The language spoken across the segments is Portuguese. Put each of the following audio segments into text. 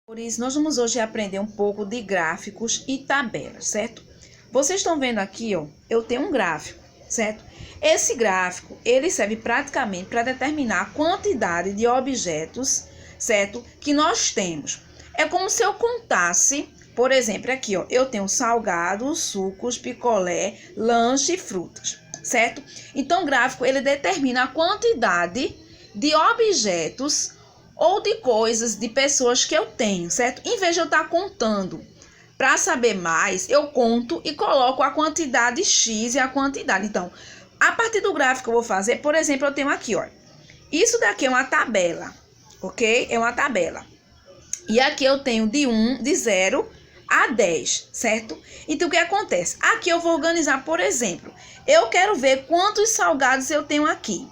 Por isso, nós vamos hoje aprender um pouco de gráficos e tabelas, certo? Vocês estão vendo aqui, ó, eu tenho um gráfico, certo? Esse gráfico, ele serve praticamente para determinar a quantidade de objetos, certo? Que nós temos. É como se eu contasse, por exemplo, aqui, ó, eu tenho salgados, sucos, picolé, lanche e frutas, certo? Então, o gráfico, ele determina a quantidade de objetos ou de coisas, de pessoas que eu tenho, certo? Em vez de eu estar contando, para saber mais, eu conto e coloco a quantidade X e a quantidade. Então, a partir do gráfico que eu vou fazer, por exemplo, eu tenho aqui, ó. Isso daqui é uma tabela, ok? É uma tabela. E aqui eu tenho de 0 a 10, certo? Então, o que acontece? Aqui eu vou organizar, por exemplo, eu quero ver quantos salgados eu tenho aqui.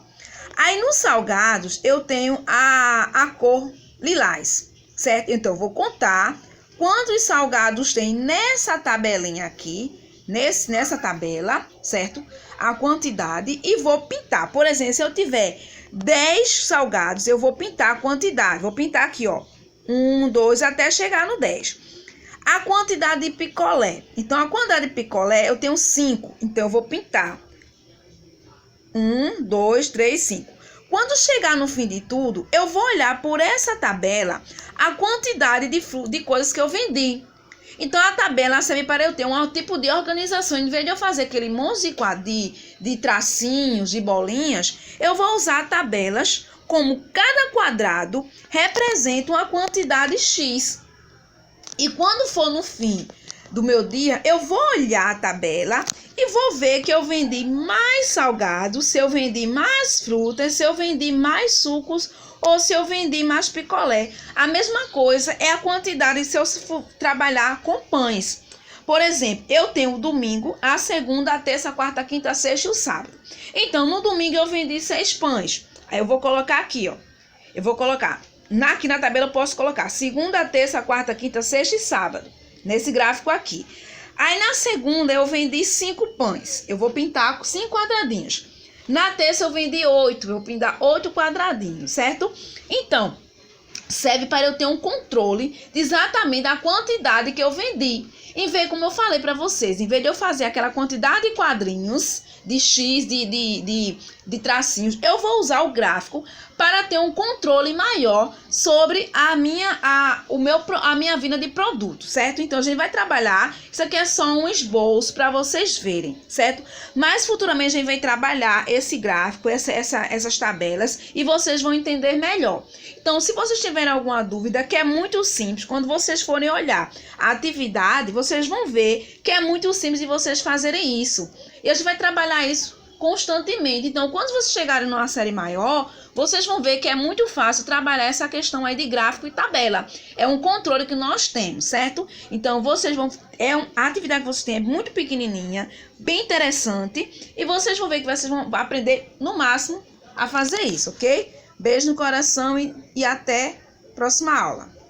Aí, nos salgados, eu tenho a cor lilás, certo? Então, eu vou contar quantos salgados tem nessa tabelinha aqui, nessa tabela, certo? A quantidade e vou pintar. Por exemplo, se eu tiver 10 salgados, eu vou pintar a quantidade. Vou pintar aqui, ó, 1, 2, até chegar no 10. A quantidade de picolé. Então, a quantidade de picolé, eu tenho 5. Então, eu vou pintar 1, 2, 3, 5. Quando chegar no fim de tudo, eu vou olhar por essa tabela a quantidade de coisas que eu vendi. Então, a tabela serve para eu ter um tipo de organização. Em vez de eu fazer aquele monte de tracinhos, de bolinhas, eu vou usar tabelas como cada quadrado representa uma quantidade X. E quando for no fim do meu dia, eu vou olhar a tabela e vou ver que eu vendi mais salgados, se eu vendi mais frutas, se eu vendi mais sucos ou se eu vendi mais picolé. A mesma coisa é a quantidade se eu for trabalhar com pães. Por exemplo, eu tenho o domingo, a segunda, a terça, a quarta, a quinta, a sexta e o sábado. Então, no domingo eu vendi 6 pães. Aí eu vou colocar aqui, ó. Eu vou colocar, aqui na tabela eu posso colocar segunda, terça, quarta, quinta, sexta e sábado. Nesse gráfico aqui. Aí, na segunda, eu vendi 5 pães. Eu vou pintar 5 quadradinhos. Na terça, eu vendi 8. Eu vou pintar 8 quadradinhos, certo? Então, serve para eu ter um controle de exatamente da quantidade que eu vendi. Em vez, como eu falei para vocês, em vez de eu fazer aquela quantidade de quadrinhos, de X, de tracinhos, eu vou usar o gráfico para ter um controle maior sobre a minha vinda de produto, certo? Então, a gente vai trabalhar, isso aqui é só um esboço para vocês verem, certo? Mas, futuramente, a gente vai trabalhar esse gráfico, essas tabelas, e vocês vão entender melhor. Então, se vocês tiverem alguma dúvida, que é muito simples, quando vocês forem olhar a atividade, vocês vão ver que é muito simples de vocês fazerem isso. E a gente vai trabalhar isso constantemente. Então, quando vocês chegarem numa série maior, vocês vão ver que é muito fácil trabalhar essa questão aí de gráfico e tabela. É um controle que nós temos, certo? Então, a atividade que vocês têm é muito pequenininha, bem interessante. E vocês vão ver que vocês vão aprender, no máximo, a fazer isso, ok? Beijo no coração e até a próxima aula.